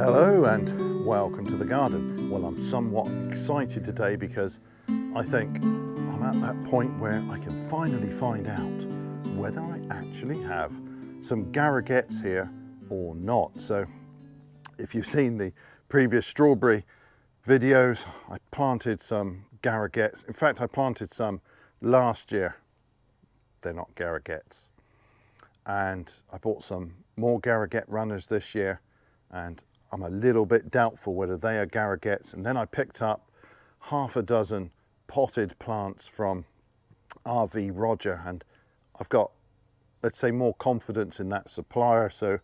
Hello and welcome to the garden. Well, I'm somewhat excited today because I think I'm at that point where I can finally find out whether I actually have some Gariguettes here or not. So if you've seen the previous strawberry videos, I planted some Gariguettes. In fact, I planted some last year. They're not Gariguettes. And I bought some more Gariguette runners this year, and I'm a little bit doubtful whether they are Gariguettes. And then I picked up half a dozen potted plants from RV Roger, and I've got, let's say, more confidence in that supplier. So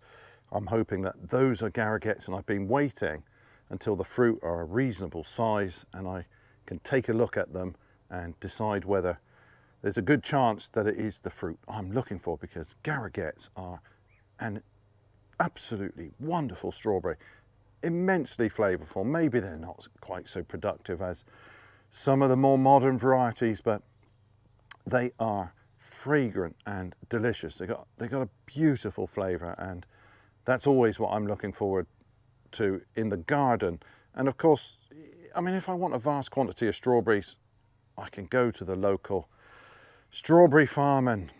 I'm hoping that those are Gariguettes, and I've been waiting until the fruit are a reasonable size and I can take a look at them and decide whether there's a good chance that it is the fruit I'm looking for, because Gariguettes are an absolutely wonderful strawberry, immensely flavorful. Maybe they're not quite so productive as some of the more modern varieties, but they are fragrant and delicious. They got a beautiful flavor, and that's always what I'm looking forward to in the garden. And of course, I mean, if I want a vast quantity of strawberries, I can go to the local strawberry farm and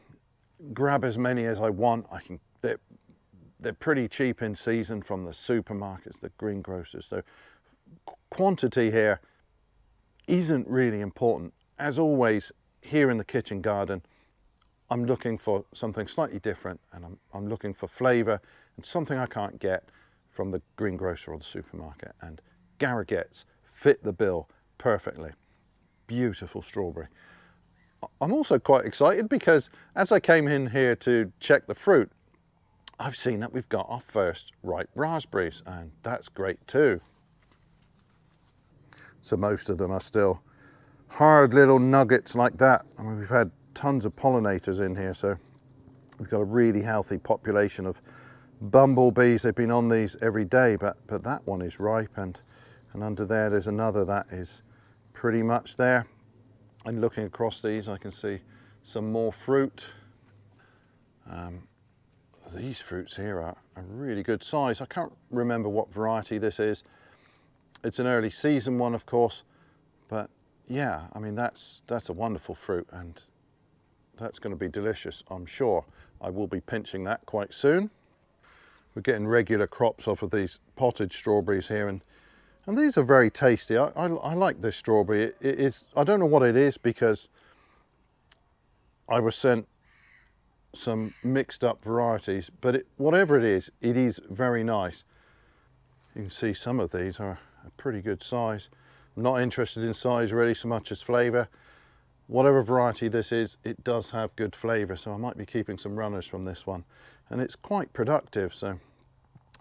grab as many as I want. They're pretty cheap in season from the supermarkets, the greengrocers. So quantity here isn't really important. As always, here in the kitchen garden, I'm looking for something slightly different, and I'm looking for flavor and something I can't get from the greengrocer or the supermarket. And Gariguettes fit the bill perfectly. Beautiful strawberry. I'm also quite excited because as I came in here to check the fruit, I've seen that we've got our first ripe raspberries, and that's great too. So most of them are still hard little nuggets like that. I mean, we've had tons of pollinators in here, so we've got a really healthy population of bumblebees. They've been on these every day, but that one is ripe, and under there's another that is pretty much there. And looking across these, I can see some more fruit. These fruits here are a really good size. I can't remember what variety this is. It's an early season one, of course, but yeah, I mean, that's a wonderful fruit, and that's going to be delicious, I'm sure. I will be pinching that quite soon. We're getting regular crops off of these potted strawberries here, and these are very tasty. I like this strawberry. It is, I don't know what it is, because I was sent some mixed up varieties, but whatever it is very nice. You can see some of these are a pretty good size. I'm not interested in size really so much as flavor. Whatever variety this is, it does have good flavor, so I might be keeping some runners from this one. And it's quite productive, so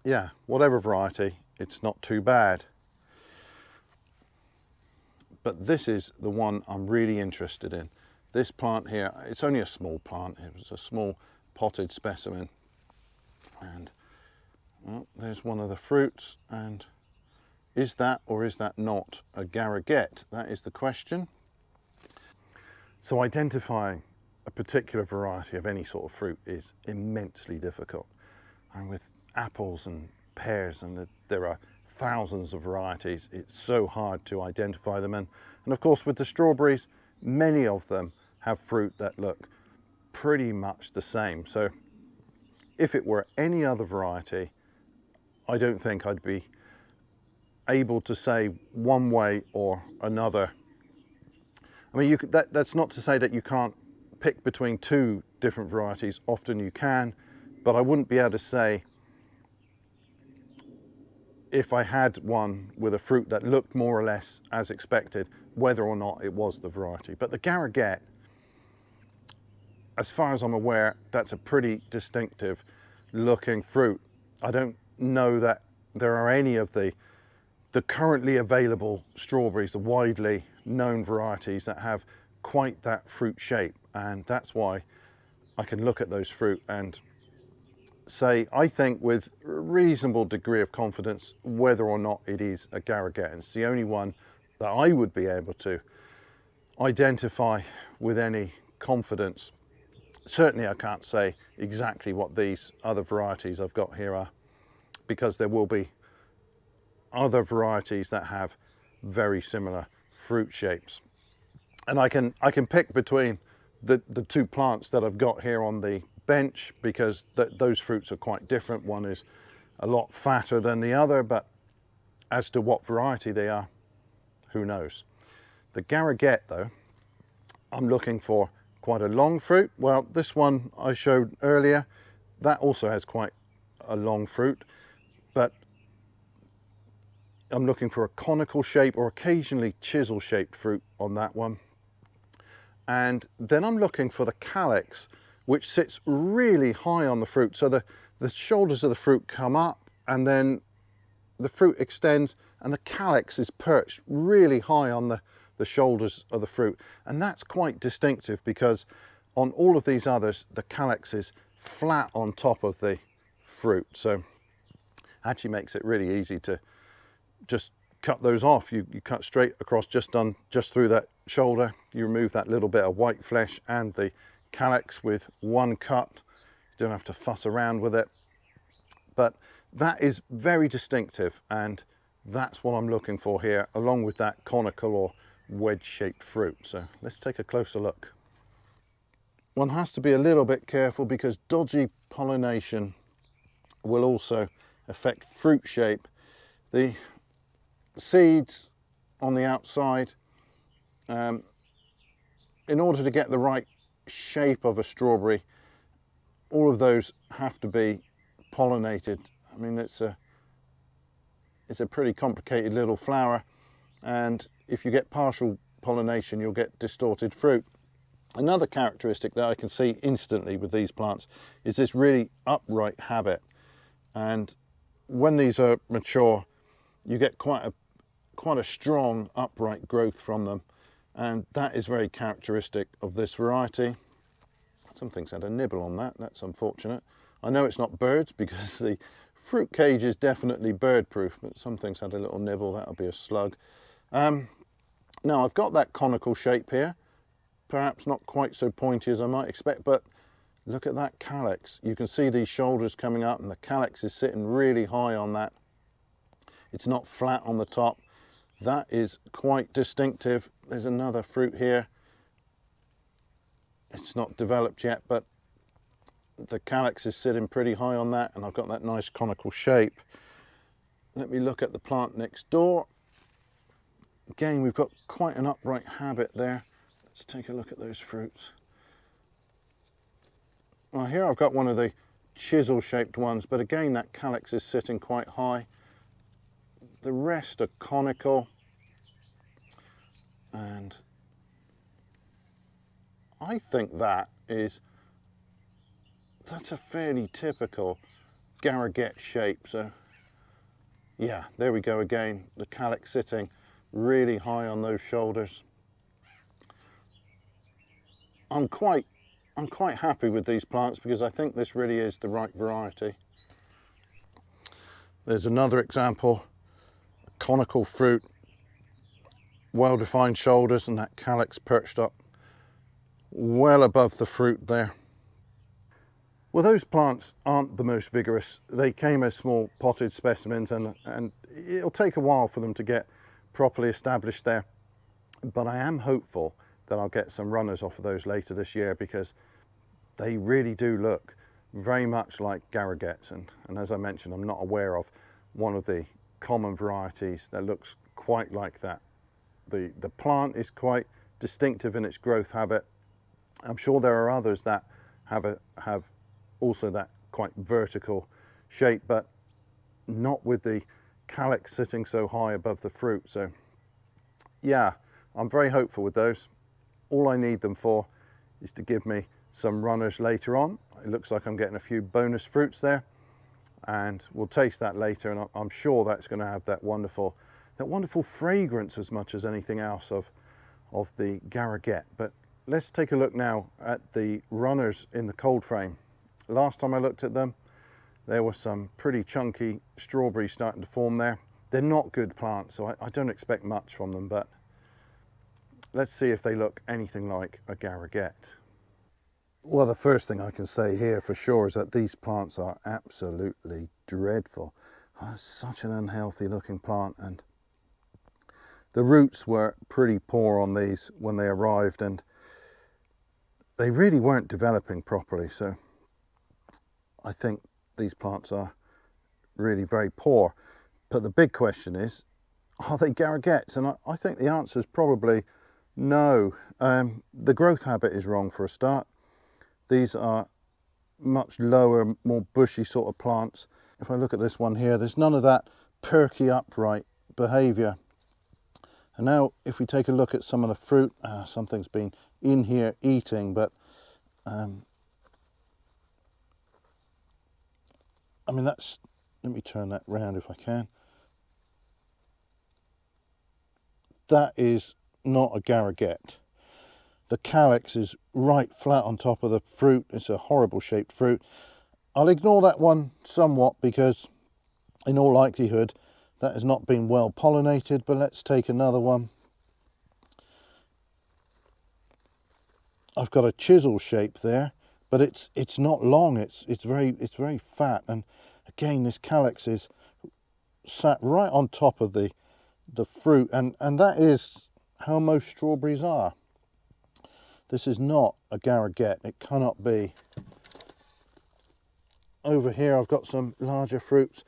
yeah, whatever variety, it's not too bad. But this is the one I'm really interested in. This plant here, it's only a small plant. It was a small potted specimen. And well, there's one of the fruits. And is that or is that not a Gariguette? That is the question. So identifying a particular variety of any sort of fruit is immensely difficult. And with apples and pears, and there are thousands of varieties, it's so hard to identify them. And of course, with the strawberries, many of them have fruit that look pretty much the same. So if it were any other variety, I don't think I'd be able to say one way or another. I mean, that's not to say that you can't pick between two different varieties. Often you can, but I wouldn't be able to say if I had one with a fruit that looked more or less as expected, whether or not it was the variety. But the Gariguette, as far as I'm aware, that's a pretty distinctive looking fruit. I don't know that there are any of the currently available strawberries, the widely known varieties, that have quite that fruit shape. And that's why I can look at those fruit and say, I think with a reasonable degree of confidence, whether or not it is a Gariguette. And it's the only one that I would be able to identify with any confidence. Certainly I can't say exactly what these other varieties I've got here are, because there will be other varieties that have very similar fruit shapes. And I can pick between the two plants that I've got here on the bench, because those fruits are quite different. One is a lot fatter than the other, but as to what variety they are, who knows. The Gariguette though, I'm looking for quite a long fruit. Well, this one I showed earlier, that also has quite a long fruit, but I'm looking for a conical shape or occasionally chisel shaped fruit on that one. And then I'm looking for the calyx, which sits really high on the fruit. So the shoulders of the fruit come up, and then the fruit extends, and the calyx is perched really high on the shoulders of the fruit. And that's quite distinctive, because on all of these others, the calyx is flat on top of the fruit. So actually makes it really easy to just cut those off. You cut straight across, just through that shoulder. You remove that little bit of white flesh and the calyx with one cut. You don't have to fuss around with it. But that is very distinctive, and that's what I'm looking for here, along with that conical or wedge-shaped fruit. So let's take a closer look. One has to be a little bit careful, because dodgy pollination will also affect fruit shape. The seeds on the outside, in order to get the right shape of a strawberry, all of those have to be pollinated. I mean, it's a pretty complicated little flower, and if you get partial pollination, you'll get distorted fruit. Another characteristic that I can see instantly with these plants is this really upright habit, and when these are mature, you get quite a strong upright growth from them, and that is very characteristic of this variety. Something's had a nibble on that. That's unfortunate. I know it's not birds, because the fruit cage is definitely bird proof, but something's had a little nibble. That'll be a slug. Now I've got that conical shape here, perhaps not quite so pointy as I might expect, but look at that calyx. You can see these shoulders coming up, and the calyx is sitting really high on that. It's not flat on the top. That is quite distinctive. There's another fruit here. It's not developed yet, but the calyx is sitting pretty high on that, and I've got that nice conical shape. Let me look at the plant next door. Again, we've got quite an upright habit there. Let's take a look at those fruits. Well, here I've got one of the chisel shaped ones, but again that calyx is sitting quite high. The rest are conical, and I think that's a fairly typical Gariguette shape. So yeah, there we go again, the calyx sitting really high on those shoulders. I'm quite happy with these plants, because I think this really is the right variety. There's another example, a conical fruit, well-defined shoulders, and that calyx perched up well above the fruit there. Well, those plants aren't the most vigorous. They came as small potted specimens, and it'll take a while for them to get properly established there. But I am hopeful that I'll get some runners off of those later this year, because they really do look very much like Gariguettes. And as I mentioned, I'm not aware of one of the common varieties that looks quite like that. The plant is quite distinctive in its growth habit. I'm sure there are others that have also that quite vertical shape, but not with the calyx sitting so high above the fruit. So yeah, I'm very hopeful with those. All I need them for is to give me some runners later on. It looks like I'm getting a few bonus fruits there, and we'll taste that later, and I'm sure that's going to have that wonderful fragrance as much as anything else of the Gariguette. But let's take a look now at the runners in the cold frame. Last time I looked at them, there were some pretty chunky strawberries starting to form there. They're not good plants, so I don't expect much from them, but let's see if they look anything like a Gariguette. Well, the first thing I can say here for sure is that these plants are absolutely dreadful. Oh, it's such an unhealthy looking plant, and the roots were pretty poor on these when they arrived, and they really weren't developing properly. So I think these plants are really very poor. But the big question is, are they Gariguettes? And I think the answer is probably no. The growth habit is wrong for a start. These are much lower, more bushy sort of plants. If I look at this one here, there's none of that perky upright behaviour. And now if we take a look at some of the fruit, something's been in here eating, but I mean, that's, let me turn that round if I can. That is not a Gariguette. The calyx is right flat on top of the fruit. It's a horrible shaped fruit. I'll ignore that one somewhat because in all likelihood that has not been well pollinated, but let's take another one. I've got a chisel shape there, but it's not long. It's very fat, and again this calyx is sat right on top of the fruit, and that is how most strawberries are. This is not a Gariguette. It cannot be. Over here I've got some larger fruits.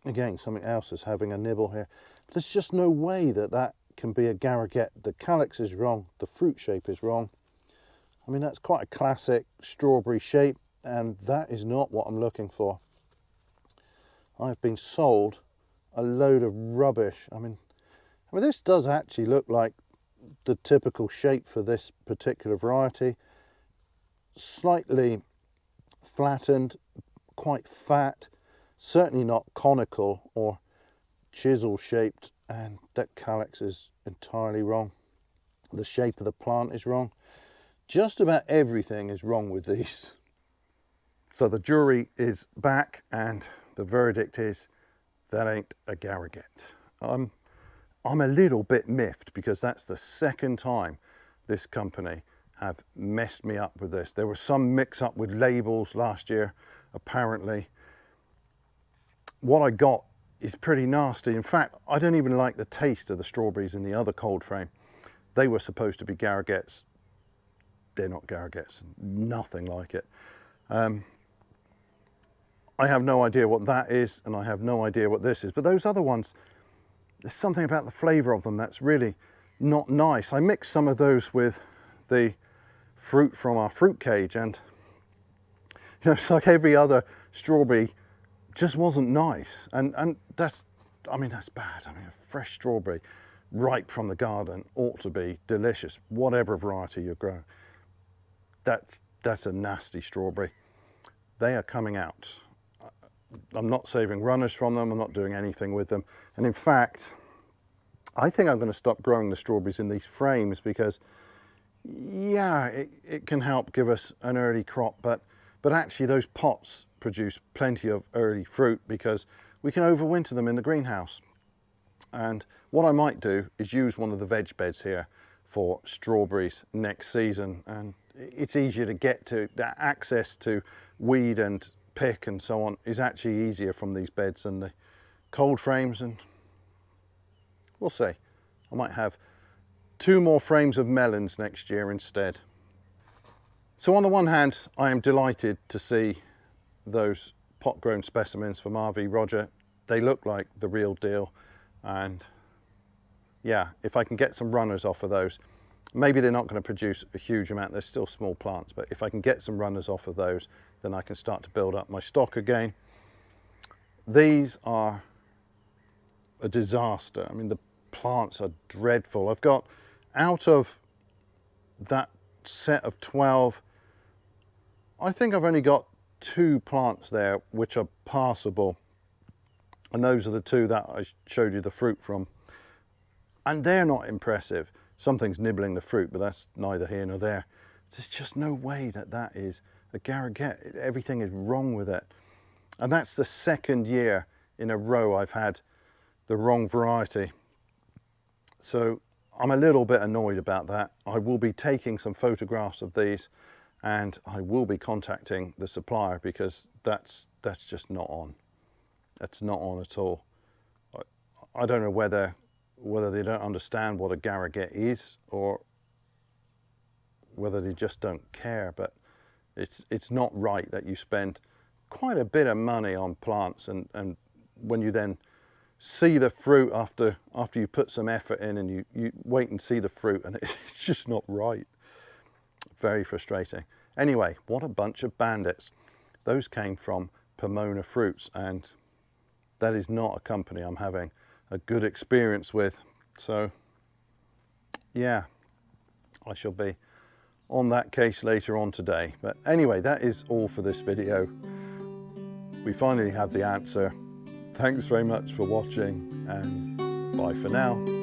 Again, something else is having a nibble here. There's just no way that can be a Gariguette. The calyx is wrong, the fruit shape is wrong. I mean, that's quite a classic strawberry shape, and that is not what I'm looking for. I've been sold a load of rubbish. I mean this does actually look like the typical shape for this particular variety. Slightly flattened, quite fat, certainly not conical or chisel shaped, and that calyx is entirely wrong. The shape of the plant is wrong. Just about everything is wrong with these. So the jury is back, and the verdict is that ain't a Gariguette. I'm a little bit miffed because that's the second time this company have messed me up with this. There was some mix up with labels last year, apparently. What I got is pretty nasty. In fact, I don't even like the taste of the strawberries in the other cold frame. They were supposed to be Gariguettes. They're not Gariguettes, nothing like it. I have no idea what that is, and I have no idea what this is, but those other ones, there's something about the flavour of them that's really not nice. I mixed some of those with the fruit from our fruit cage, and it's like every other strawberry just wasn't nice, and that's, I mean, that's bad. I mean, a fresh strawberry ripe from the garden ought to be delicious, whatever variety you grow. That's a nasty strawberry. They are coming out. I'm not saving runners from them. I'm not doing anything with them. And in fact, I think I'm going to stop growing the strawberries in these frames because, yeah, it can help give us an early crop, but actually those pots produce plenty of early fruit because we can overwinter them in the greenhouse. And what I might do is use one of the veg beds here for strawberries next season, and it's easier to get to. That access to weed and pick and so on is actually easier from these beds than the cold frames, and we'll see. I might have 2 more frames of melons next year instead. So on the one hand, I am delighted to see those pot grown specimens from RV Roger. They look like the real deal, and yeah, if I can get some runners off of those, maybe they're not going to produce a huge amount, they're still small plants, but if I can get some runners off of those, then I can start to build up my stock again. These are a disaster. I mean, the plants are dreadful. I've got, out of that set of 12, I think I've only got 2 plants there which are passable, and those are the 2 that I showed you the fruit from, and they're not impressive. Something's nibbling the fruit, but that's neither here nor there. There's just no way that is a Gariguette. Everything is wrong with it. And that's the second year in a row I've had the wrong variety. So I'm a little bit annoyed about that. I will be taking some photographs of these, and I will be contacting the supplier because that's just not on. That's not on at all. I don't know whether they don't understand what a Gariguette is, or whether they just don't care, but it's not right that you spend quite a bit of money on plants, and when you then see the fruit after you put some effort in, and you wait and see the fruit, and it's just not right. Very frustrating. Anyway, what a bunch of bandits. Those came from Pomona Fruits, and that is not a company I'm having a good experience with. So yeah, I shall be on that case later on today. But anyway, that is all for this video. We finally have the answer. Thanks very much for watching, and bye for now.